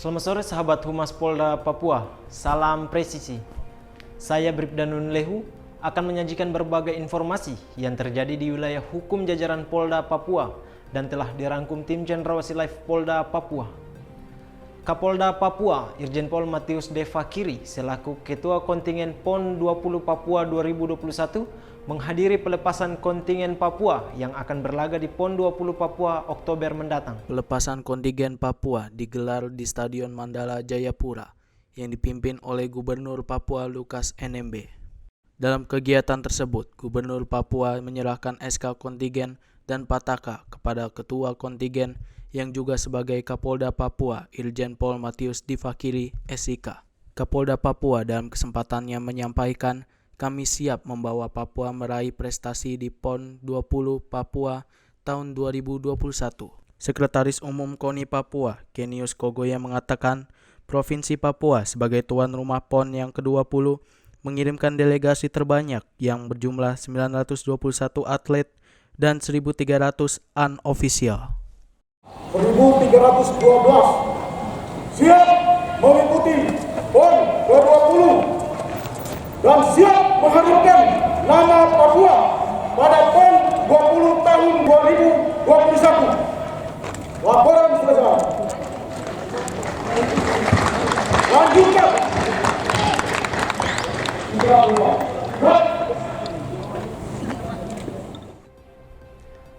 Selamat sore sahabat Humas Polda Papua, salam presisi. Saya Bribda Nun Lehu akan menyajikan berbagai informasi yang terjadi di wilayah hukum jajaran Polda Papua dan telah dirangkum tim Cendrawasih Live Polda Papua. Kapolda Papua, Irjen Pol Matius D. Fakiri selaku Ketua Kontingen PON 20 Papua 2021 menghadiri pelepasan kontingen Papua yang akan berlaga di PON 20 Papua Oktober mendatang. Pelepasan kontingen Papua digelar di Stadion Mandala Jayapura yang dipimpin oleh Gubernur Papua Lukas NMB. Dalam kegiatan tersebut, Gubernur Papua menyerahkan SK kontingen dan Pataka kepada Ketua Kontingen yang juga sebagai Kapolda Papua, Irjen Pol Matius D. Fakiri, SIK. Kapolda Papua dalam kesempatannya menyampaikan, kami siap membawa Papua meraih prestasi di PON 20 Papua tahun 2021. Sekretaris Umum KONI Papua, Kenius Kogoya mengatakan, Provinsi Papua sebagai tuan rumah PON yang ke-20 mengirimkan delegasi terbanyak yang berjumlah 921 atlet dan 1.300 unofficial. 1.312 siap mengikuti PON 20 dan siap mengharumkan nama Papua pada PON 20 tahun 2021. Laporan selesai. Lanjutkan.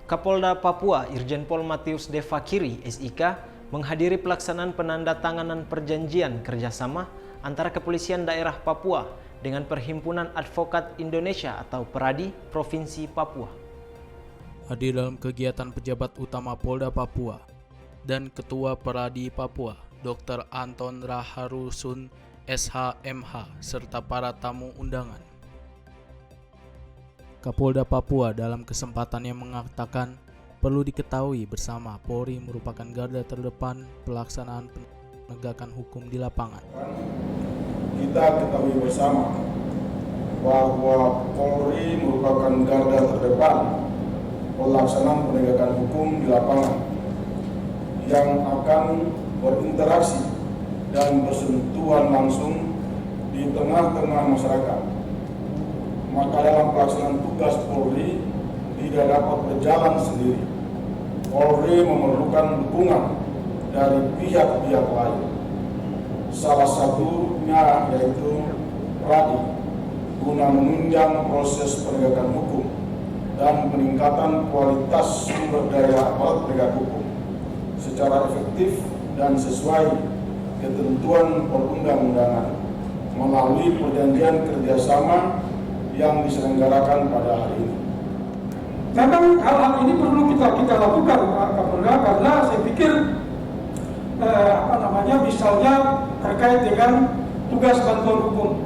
Kapolda Papua Irjen Pol Matius D. Fakiri, SIK, menghadiri pelaksanaan penandatanganan perjanjian kerjasama antara Kepolisian Daerah Papua dengan Perhimpunan Advokat Indonesia atau PERADI Provinsi Papua. Hadir dalam kegiatan pejabat utama Polda Papua dan Ketua PERADI Papua, Dr. Anton Raharusun, SHMH, serta para tamu undangan. Kapolda Papua dalam kesempatannya mengatakan perlu diketahui bersama Polri merupakan garda terdepan pelaksanaan penegakan hukum di lapangan. Kita ketahui bersama bahwa Polri merupakan garda terdepan pelaksanaan penegakan hukum di lapangan yang akan berinteraksi dan bersentuhan langsung di tengah-tengah masyarakat. Maka dalam pelaksanaan tugas Polri tidak dapat berjalan sendiri. Polri memerlukan dukungan dari pihak-pihak lain. Salah satunya yaitu PERADI guna menunjang proses penegakan hukum dan peningkatan kualitas sumber daya aparat penegak hukum secara efektif dan sesuai ketentuan perundang-undangan melalui perjanjian kerjasama yang diselenggarakan pada hari ini. Memang hal-hal ini perlu kita lakukan, Pak Kapolda, karena saya pikir misalnya terkait dengan tugas bantuan hukum.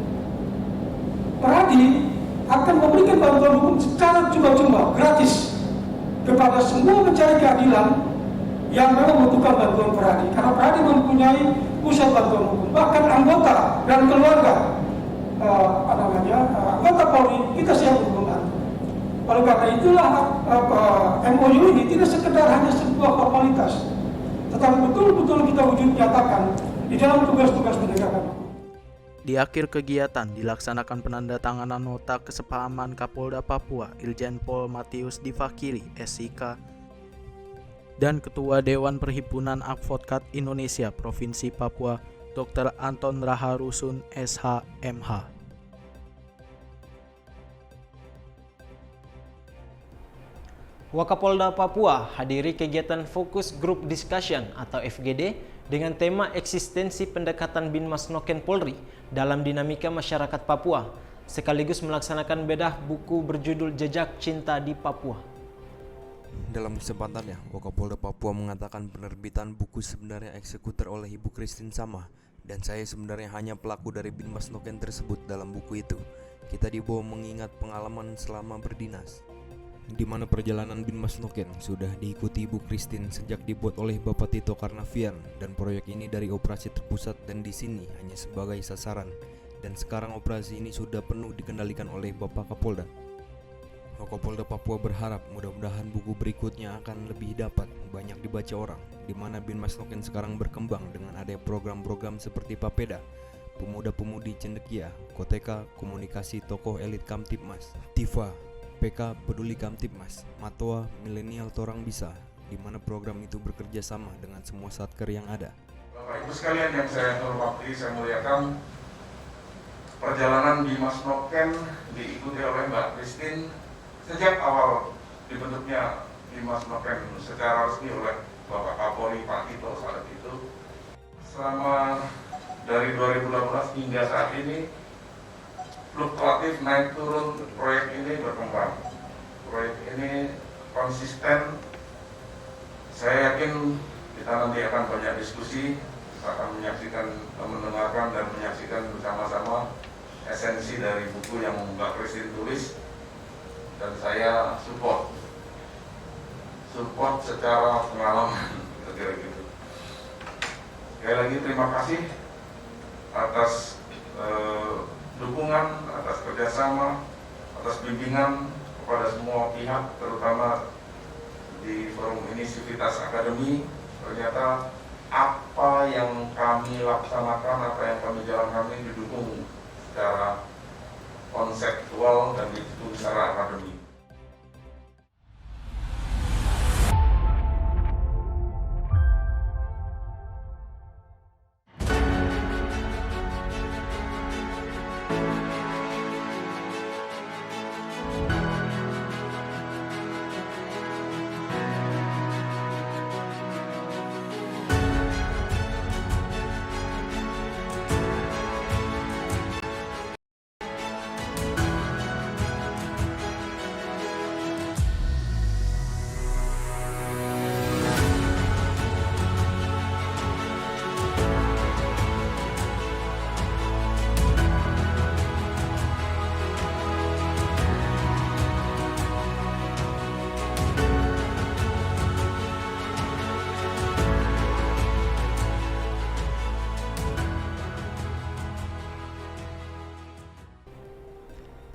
PERADI akan memberikan bantuan hukum secara cuma-cuma, gratis kepada semua pencari keadilan yang memang membutuhkan bantuan PERADI. Karena PERADI mempunyai pusat bantuan hukum, bahkan anggota dan keluarga anggota Polri kita siap membantu. Oleh karena itulah MOU ini tidak sekedar hanya sebuah formalitas, tetapi betul-betul kita wujud nyatakan di dalam tugas-tugas penegakan hukum. Di akhir kegiatan dilaksanakan penandatanganan nota kesepahaman Kapolda Papua Irjen Pol Matius D. Fakiri, SIK, dan Ketua Dewan Perhimpunan Advokat Indonesia Provinsi Papua Dr. Anton Raharusun, SHMH. Wakapolda Papua hadiri kegiatan Focus Group Discussion atau FGD dengan tema eksistensi pendekatan Binmas Noken Polri dalam dinamika masyarakat Papua, sekaligus melaksanakan bedah buku berjudul Jejak Cinta di Papua. Dalam kesempatannya, Wakapolda Papua mengatakan penerbitan buku sebenarnya eksekutor oleh Ibu Christine Sama, dan saya sebenarnya hanya pelaku dari Binmas Noken tersebut dalam buku itu. Kita dibawa mengingat pengalaman selama berdinas, di mana perjalanan Binmas Noken sudah diikuti Ibu Christine sejak dibuat oleh Bapak Tito Karnavian, dan proyek ini dari operasi terpusat dan di sini hanya sebagai sasaran, dan sekarang operasi ini sudah penuh dikendalikan oleh Bapak Kapolda. Wakapolda Papua berharap mudah-mudahan buku berikutnya akan lebih dapat banyak dibaca orang, di mana Binmas Noken sekarang berkembang dengan adanya program-program seperti Papeda, Pemuda-Pemudi Cendekia, Koteka, Komunikasi Tokoh Elit Kamtibmas, Tifa, PK Peduli Kamtibmas, Matoa, Milenial Torang Bisa, di mana program itu bekerja sama dengan semua satker yang ada. Bapak Ibu sekalian yang saya hormati, saya muliakan, perjalanan Binmas Noken diikuti oleh Mbak Christine sejak awal dibentuknya Binmas Noken secara resmi oleh Bapak Kapolri Pak Tito saat itu. Selama dari 2018 hingga saat ini fluktuatif naik turun, proyek ini berkembang. Proyek ini konsisten. Saya yakin kita nanti akan banyak diskusi, akan menyaksikan, mendengarkan dan menyaksikan bersama-sama esensi dari buku yang Mbak Christine tulis, dan saya support secara pengalaman, kira-kira gitu. Sekali lagi terima kasih atas dukungan, atas kerjasama, atas bimbingan kepada semua pihak, terutama di forum ini Civitas Academy. Ternyata apa yang kami laksanakan, apa yang kami jalankan ini didukung secara konseptual dan didukung secara akademik.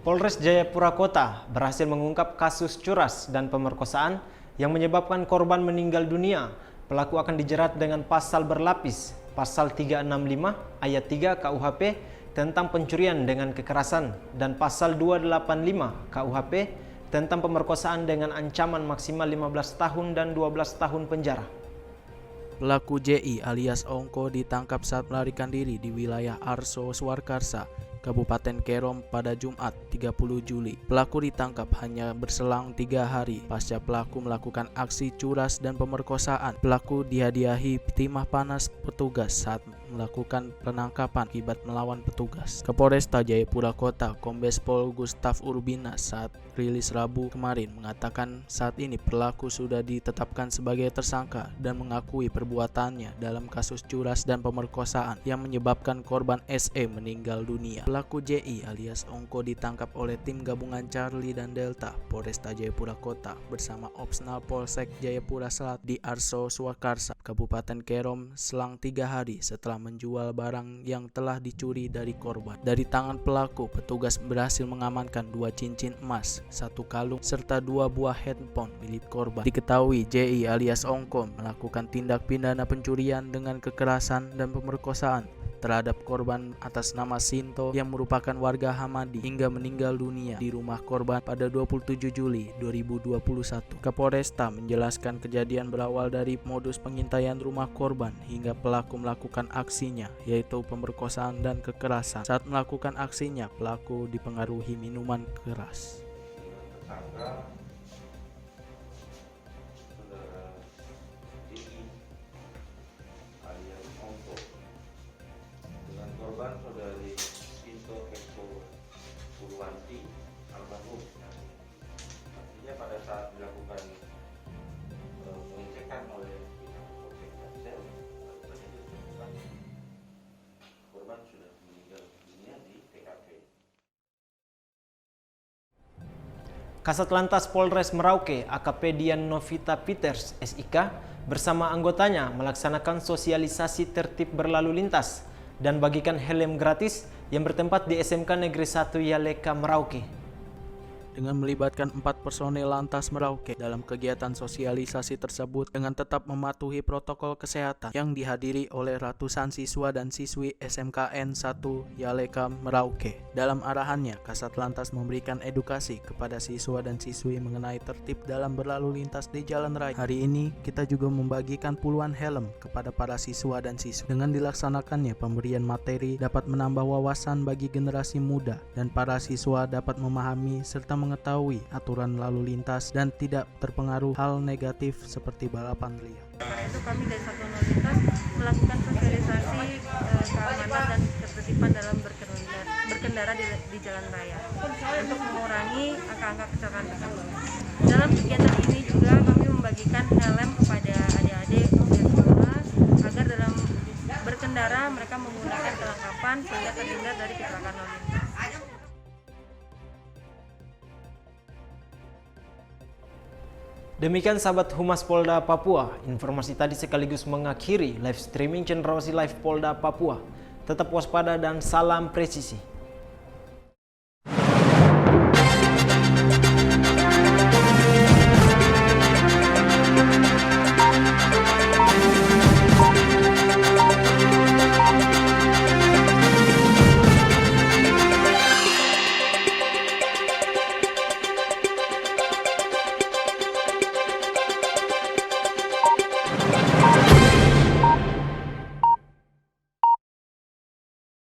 Polres Jayapura Kota berhasil mengungkap kasus curas dan pemerkosaan yang menyebabkan korban meninggal dunia. Pelaku akan dijerat dengan pasal berlapis, pasal 365 ayat 3 KUHP tentang pencurian dengan kekerasan dan pasal 285 KUHP tentang pemerkosaan dengan ancaman maksimal 15 tahun dan 12 tahun penjara. Pelaku JI alias Ongko ditangkap saat melarikan diri di wilayah Arso Swarkarsa, Kabupaten Kerom pada Jumat 30 Juli. Pelaku ditangkap hanya berselang 3 hari pasca pelaku melakukan aksi curas dan pemerkosaan. Pelaku dihadiahi timah panas petugas saat melakukan penangkapan akibat melawan petugas. Kapolresta Jayapura Kota Kombes Pol Gustaf Urbina saat rilis Rabu kemarin mengatakan saat ini pelaku sudah ditetapkan sebagai tersangka dan mengakui perbuatannya dalam kasus curas dan pemerkosaan yang menyebabkan korban SE meninggal dunia. Pelaku JI alias Ongko ditangkap oleh tim gabungan Charlie dan Delta Polresta Jayapura Kota bersama Opsnal Polsek Jayapura Selatan di Arso Swarkarsa, Kabupaten Kerom selang 3 hari setelah menjual barang yang telah dicuri dari korban. Dari tangan pelaku, petugas berhasil mengamankan 2 cincin emas, 1 kalung, serta 2 buah handphone milik korban. Diketahui JI alias Ongko melakukan tindak pidana pencurian dengan kekerasan dan pemerkosaan terhadap korban atas nama Sinto yang merupakan warga Hamadi hingga meninggal dunia di rumah korban pada 27 Juli 2021. Kapolresta menjelaskan kejadian berawal dari modus pengintaian rumah korban hingga pelaku melakukan aksinya, yaitu pemerkosaan dan kekerasan. Saat melakukan aksinya, pelaku dipengaruhi minuman keras. Korban saudari Sinto Eko Purwanti almarhum. Artinya pada saat dilakukan pengecekan oleh pihak Polsek Jaksel, korban sudah meninggal dunia di TKP. Kasat Lantas Polres Merauke AKP Dian Novita Peters SIK bersama anggotanya melaksanakan sosialisasi tertib berlalu lintas dan bagikan helm gratis yang bertempat di SMK Negeri 1 Yaleka Merauke. dengan melibatkan 4 personel Lantas Merauke. Dalam kegiatan sosialisasi tersebut dengan tetap mematuhi protokol kesehatan yang dihadiri oleh ratusan siswa dan siswi SMKN 1 Yalekam Merauke. Dalam arahannya, Kasat Lantas memberikan edukasi kepada siswa dan siswi mengenai tertib dalam berlalu lintas di jalan raya. Hari ini kita juga membagikan puluhan helm kepada para siswa dan siswi. Dengan dilaksanakannya pemberian materi dapat menambah wawasan bagi generasi muda dan para siswa dapat memahami serta mengetahui aturan lalu lintas dan tidak terpengaruh hal negatif seperti balapan liar. Itu kami dari Satuan Lalu Lintas melakukan sosialisasi keamanan dan ketertiban dalam berkendara di jalan raya untuk mengurangi angka-angka kecelakaan tersebut. Dalam kegiatan ini juga kami membagikan helm kepada adik-adik di sekolah agar dalam berkendara mereka menggunakan kelengkapan sehingga terhindar dari kecelakaan lalu lintas. Demikian sahabat Humas Polda Papua, informasi tadi sekaligus mengakhiri live streaming Cendrawasih Live Polda Papua. Tetap waspada dan salam presisi.